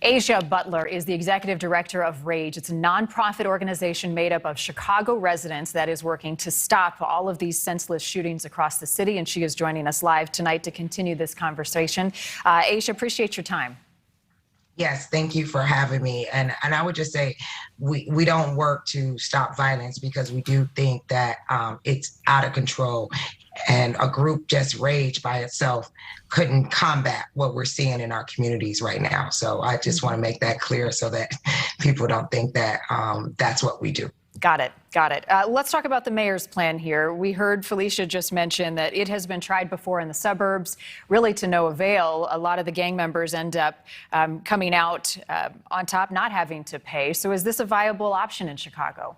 Asia Butler is the executive director of RAGE. It's a nonprofit organization made up of Chicago residents that is working to stop all of these senseless shootings across the city. And she is joining us live tonight to continue this conversation. Asia, appreciate your time. Yes, thank you for having me. And I would just say we don't work to stop violence because we do think that it's out of control. And a group just RAGE by itself couldn't combat what we're seeing in our communities right now. So I just want to make that clear so that people don't think that that's what we do. Got it. Got it. Let's talk about the mayor's plan here. We heard Felicia just mention that it has been tried before in the suburbs, really to no avail. A lot of the gang members end up coming out on top, not having to pay. So is this a viable option in Chicago?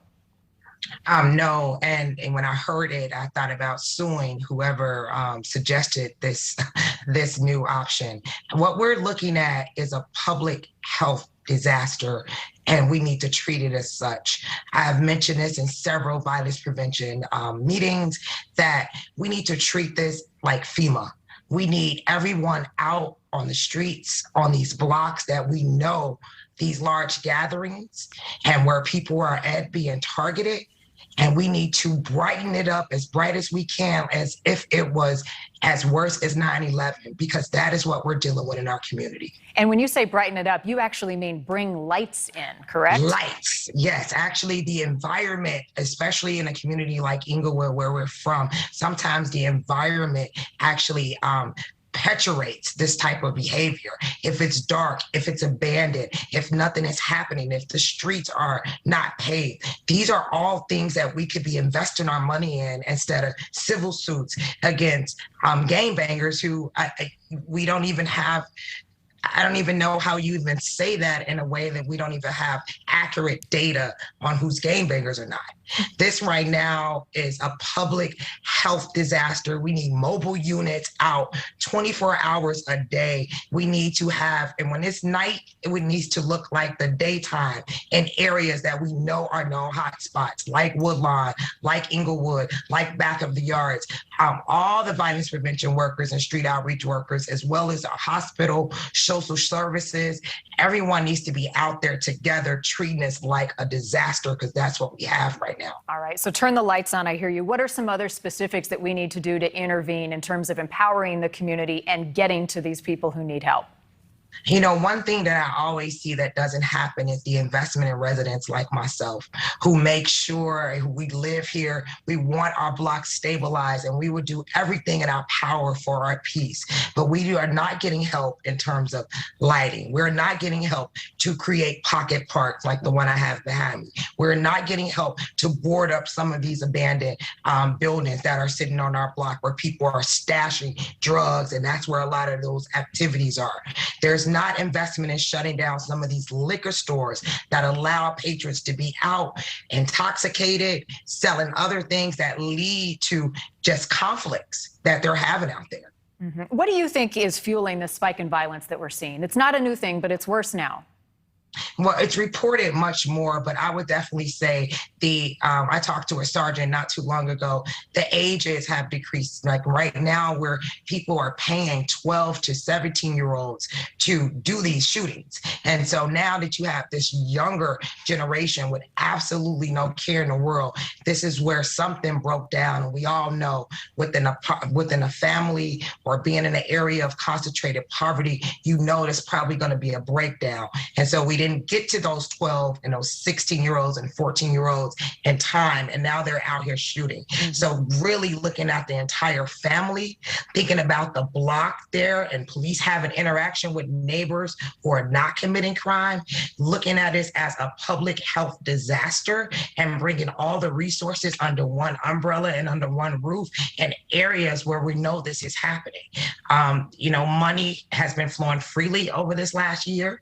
No, and when I heard it, I thought about suing whoever suggested this new option. What we're looking at is a public health disaster, and we need to treat it as such. I've mentioned this in several violence prevention meetings that we need to treat this like FEMA. We need everyone out on the streets, on these blocks that we know these large gatherings and where people are being targeted. And we need to brighten it up as bright as we can, as if it was as worse as 9/11, because that is what we're dealing with in our community. And when you say brighten it up, you actually mean bring lights in, correct? Lights, yes. Actually, the environment, especially in a community like Inglewood, where we're from, sometimes the environment actually perpetuates this type of behavior. If it's dark, if it's abandoned, if nothing is happening, if the streets are not paved, these are all things that we could be investing our money in instead of civil suits against gangbangers who we don't even have. I don't even know how you even say that in a way that we don't even have accurate data on who's gangbangers or not. This right now is a public health disaster. We need mobile units out 24 hours a day. We need to have, and when it's night, it needs to look like the daytime in areas that we know are no hot spots, like Woodlawn, like Inglewood, like back of the yards. All the violence prevention workers and street outreach workers, as well as our hospital, social services, everyone needs to be out there together treating this like a disaster, because that's what we have right now. All right, so turn the lights on, I hear you. What are some other specifics that we need to do to intervene in terms of empowering the community and getting to these people who need help? You know, one thing that I always see that doesn't happen is the investment in residents like myself, who make sure we live here, we want our blocks stabilized, and we would do everything in our power for our peace. But we are not getting help in terms of lighting. We're not getting help to create pocket parks like the one I have behind me. We're not getting help to board up some of these abandoned buildings that are sitting on our block where people are stashing drugs, and that's where a lot of those activities are. There's not investment in shutting down some of these liquor stores that allow patrons to be out intoxicated, selling other things that lead to just conflicts that they're having out there. Mm-hmm. What do you think is fueling this spike in violence that we're seeing? It's not a new thing, but it's worse now. Well, it's reported much more, but I would definitely say I talked to a sergeant not too long ago, the ages have decreased. Like right now where people are paying 12 to 17-year-olds to do these shootings. And so now that you have this younger generation with absolutely no care in the world, this is where something broke down. And we all know within a family or being in an area of concentrated poverty, you know there's probably going to be a breakdown. And so we didn't get to those 12 and those 16-year-olds and 14-year-olds in time, and now they're out here shooting. Mm-hmm. So really looking at the entire family, thinking about the block there, and police having interaction with neighbors who are not committing crime, looking at this as a public health disaster and bringing all the resources under one umbrella and under one roof in areas where we know this is happening. Money has been flowing freely over this last year.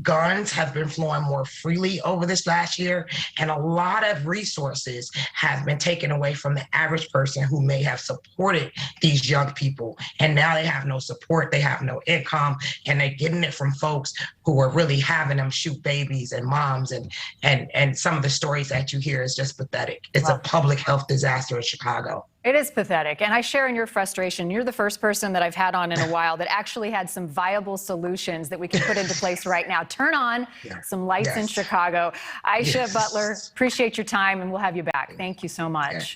Guns have been flowing more freely over this last year, and a lot of resources have been taken away from the average person who may have supported these young people, and now they have no support, they have no income, and they're getting it from folks who are really having them shoot babies and moms, and some of the stories that you hear is just pathetic. It's a public health disaster in Chicago. It is pathetic. And I share in your frustration. You're the first person that I've had on in a while that actually had some viable solutions that we can put into place right now. Turn on some lights in Chicago. Aisha Butler, appreciate your time, and we'll have you back. Thank you so much.